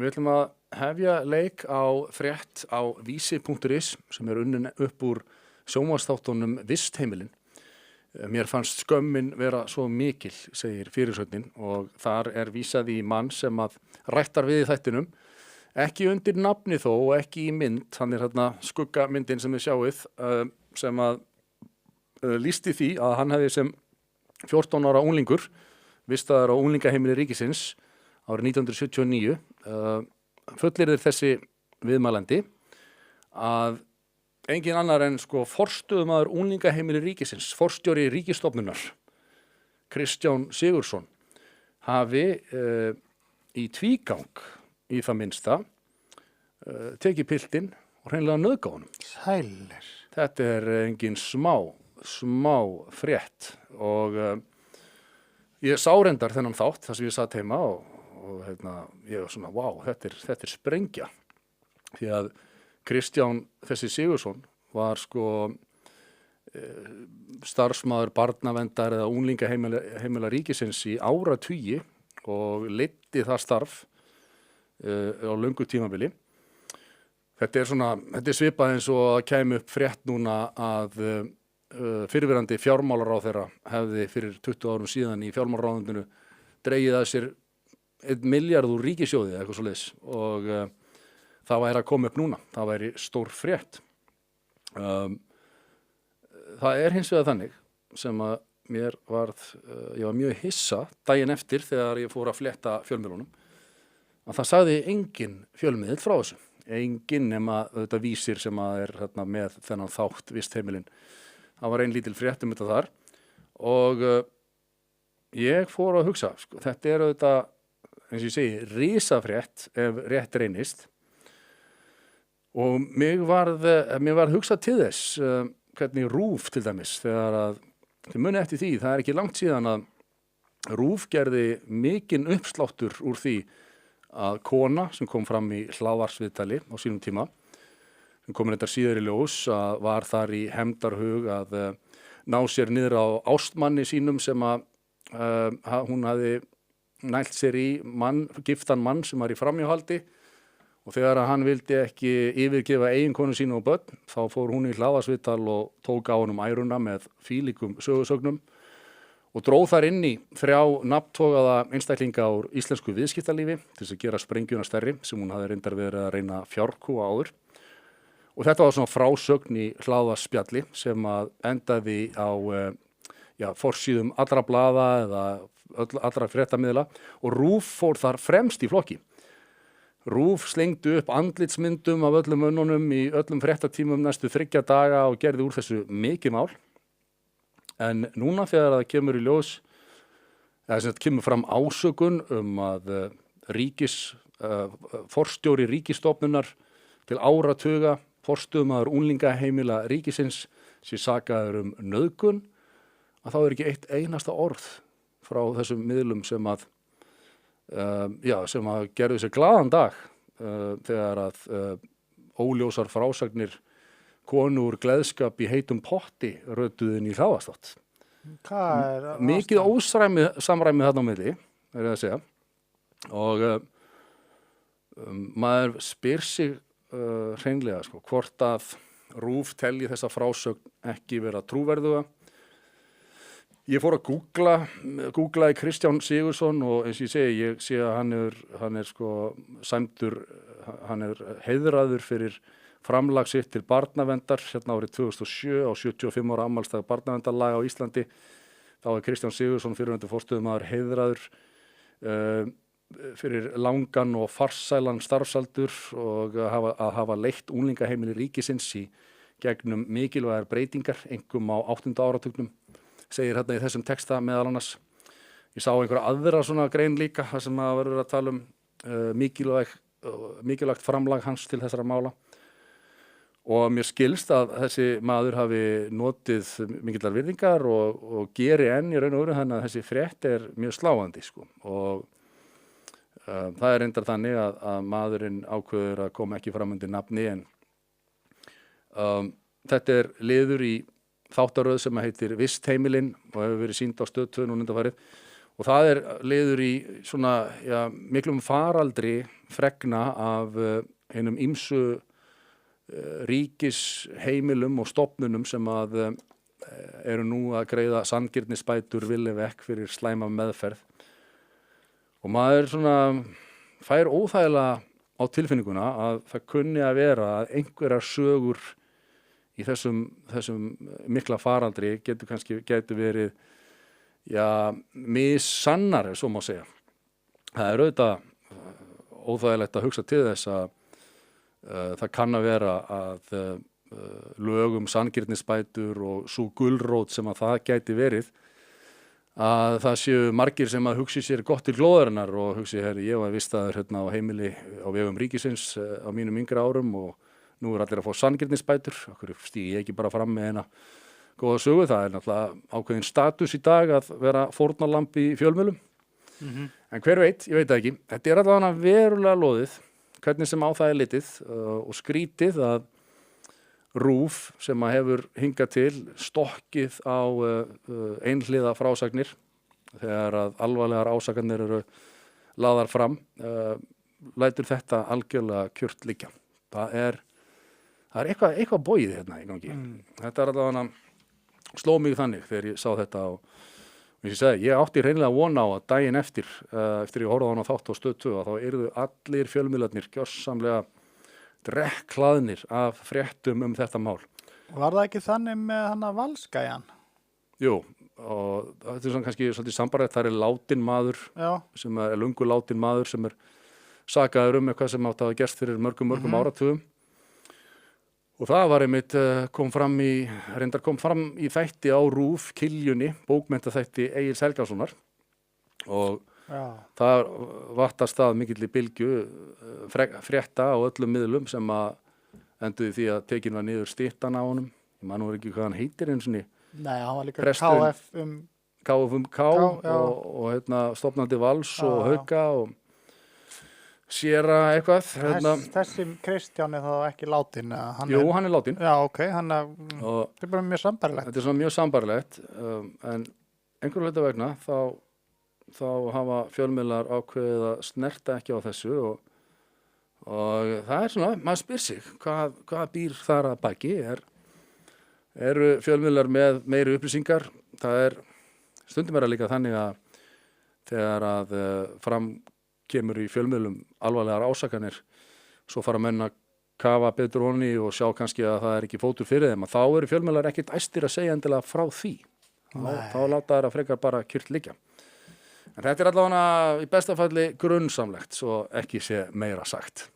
Við ætlum að hefja leik á frétt á vísi.is sem unnin upp úr sjónvarpsþáttunum Vistheimilin. Mér fannst skömmin vera svo mikil, segir fyrirsögnin, og þar vísað í mann sem að rættar við í þættinum. Ekki undir nafni þó og ekki í mynd, hann þarna skuggamyndin sem þið sjáið, sem að lýsti því að hann hefði sem 14 ára unglingur vistaður á unglingaheimili ríkisins árið 1979. Fullyrðir þessi viðmælandi að engin annar en forstöðumaður unglingaheimili ríkisins, forstjóri ríkisstofnunar, Kristján Sigurðsson, hafi í tvígang í það minnsta tekið piltinn og hreinlega nauðgað honum. Sælir. Þetta engin smá frétt og ég sá reyndar þennan þátt þar sem ég satt heima og ég var svona, vá, þetta sprengja. Því að Kristján þessi Sigurðsson var starfsmaður barnaverndar eða unglingaheimila ríkisins í áratugi og leiddi það starf á löngu tímabili. Þetta svipað eins og að kæmi upp frétt núna að fyrrverandi fjármálaráðherra hefði fyrir 20 árum síðan í fjármálaráðuneytinu dregið að sér 1 milljarð úr ríkissjóði eða eitthvað svoleiðis og það væri að koma upp núna. Það væri stór frétt. Það hins vegar þannig sem að ég var mjög hissa daginn eftir þegar ég fór að flétta fjölmiðlunum að það sagði engin fjölmiðill frá þessu. Engin nema þetta Vísir sem að með þennan þátt Vistheimilin. Það var ein lítil frétt þetta þar og ég fór að hugsa, þetta auðvitað, eins og ég segi, risafrétt ef rétt reynist og mér varð hugsað til þess hvernig RÚV til dæmis, þegar að þið muni eftir því, það ekki langt síðan að RÚV gerði mikinn uppsláttur úr því að kona sem kom fram í hlaðvarpsviðtali á sínum tíma, sem kom reyndar síðar í ljós, að var þar í hefndarhug að ná sér niður á ástmanni sínum sem að hún hafði nælt sér í giftan mann sem var í framhjáhaldi og þegar hann vildi ekki yfirgefa eiginkonu sínu og börn, þá fór hún í hlaðvarpsviðtal og tók á honum æruna með fílíkum sögusögnum og dróð þar inn í 3 nafntogaða einstaklinga úr íslensku viðskiptalífi til þess að gera sprengjuna stærri sem hún hafði reyndar verið að reyna að fjárkúga áður. Og þetta var svona frásögn í hlaðvarpsspjalli sem að endaði á forsíðum allra blaða eða allra fréttamiðla og RÚV fór þar fremst í flokki. RÚV slengdu upp andlitsmyndum af öllum mönnunum í öllum fréttatímum næstu 3 daga og gerði úr þessu mikið mál. En núna þegar það kemur í ljós, kemur fram ásökun að forstjóri ríkisstofnunar til áratuga, forstöðumaður unglingaheimila ríkisins sé sakaður nauðgun, að þá ekki eitt einasta orð frá þessum miðlum sem að gerðu sér glaðan dag þegar að óljósar frásagnir konu úr gleðskap í heitum potti rötuðin í hlaðvarpsþátt. Mikið ósamræmi þarna á milli, ég að segja. Og maður spyr sig hreinlega hvort að RÚV telji þessa frásögn ekki vera trúverðuga. Ég fór að googlaði Kristján Sigurðsson og eins og ég segi, ég sé að hann sæmdur, hann heiðraður fyrir framlag sitt til barnaverndar árið 2007 á 75 ára afmælisdag barnaverndarlaga á Íslandi. Þá Kristján Sigurðsson fyrrverandi forstöðumaður heiðraður fyrir langan og farsælan starfsaldur og að hafa leitt unglingaheimili ríkisins í gegnum mikilvægar breytingar, einkum á 8. áratugnum, segir í þessum texta meðal annars. Ég sá einhverja aðra svona grein líka, þar sem að verður að tala mikilvægt framlag hans til þessara mála. Og mér skilst að þessi maður hafi notið mikillar virðingar og geri enn í raun og veru, þannig að þessi frétt mjög sláandi. Og það reyndar þannig að maðurinn ákveður að koma ekki fram undir nafni en þetta liður í þáttaröð sem heitir Vistheimilin og hefur verið sýnd á Stöð 2 núna undanfarið og það er liður í svona miklum faraldri fregna af einum ýmsu ríkisheimilum og stofnunum sem að eru nú að greiða sanngirnisbætur villi vekk fyrir slæma meðferð og maður svona fær óþægilega á tilfinninguna að það kunni að vera að einhverjar sögur í þessum mikla faraldri gætu verið missannar, ef svo má segja. Það er auðvitað óþægilegt að hugsa til þess að það kann að vera að lög sanngirnisbætur og sú gulrót sem að það gæti verið að það séu margir sem að hugsi sér gott til glóðarinnar og hugsi, ég var vistaður á heimili á vegum ríkisins á mínum yngri árum og nú er allir að fá sanngirnisbætur, okkur stígi ég ekki bara fram með eina góða sögu, það er náttúrulega ákveðin status í dag að vera fórnarlamb í fjölmiðlum. En hver veit, ég veit það ekki, þetta er allavega verulega loðið, hvernig sem á það er litið og skrítið að RÚV sem að hefur hingað til stokkið á einhliða frásagnir þegar að alvarlegar ásakanir eru lagðar fram, lætur þetta algjörlega kjurt liggja. Það er eitthvað bogið hérna í gangi. Þetta er allavega sló mig þannig þegar ég sá þetta og ég átti reynilega von á að daginn eftir ég horfði á hana þátt á Stöð 2 þá yrðu allir fjölmiðlarnir gjörsamlega drekkhlaðnir af fréttum þetta mál. Var það ekki þannig með hana Valskæjan? Jú, og þetta er svona kannski svolítið sambarlegt, það er látinn maður sem er löngu látinn maður sem er sakaður eitthvað sem átti að hafa gerst fyrir mörgum áratugum. Og það var einmitt kom fram í þætti á RÚV Kiljunni, bókmenntaþætti Egils Helgasonar og það vattast það mikill í bylgju frétta á öllum miðlum sem að enduði því að tekin var niður styttan á honum. Ég man nú ekki hvað hann heitir eins og Nei, hann var líka KFUMK og stofnandi Vals og Hauka og Séra eitthvað. Þessi Kristján er þá ekki látinn? Jú, hann er látinn. Já, ok, þetta er bara mjög sambarlegt. Þetta er svona mjög sambarlegt, en einhverju hluta vegna þá hafa fjölmiðlar ákveðið að snerta ekki á þessu og það er svona, maður spyr sig, hvað býr þar að baki? Eru fjölmiðlar með meiri upplýsingar? Það er stundum líka þannig að þegar að fram kemur í fjölmiðlum alvarlegar ásakanir, svo fara menn að kafa betur honni og sjá kannski að það er ekki fótur fyrir þeim, að þá eru fjölmiðlar ekkert æstir að segja endilega frá því. Þá láta þær að frekar bara kyrrt liggja. En þetta er allavega í besta falli grunnsamlegt, svo ekki sé meira sagt.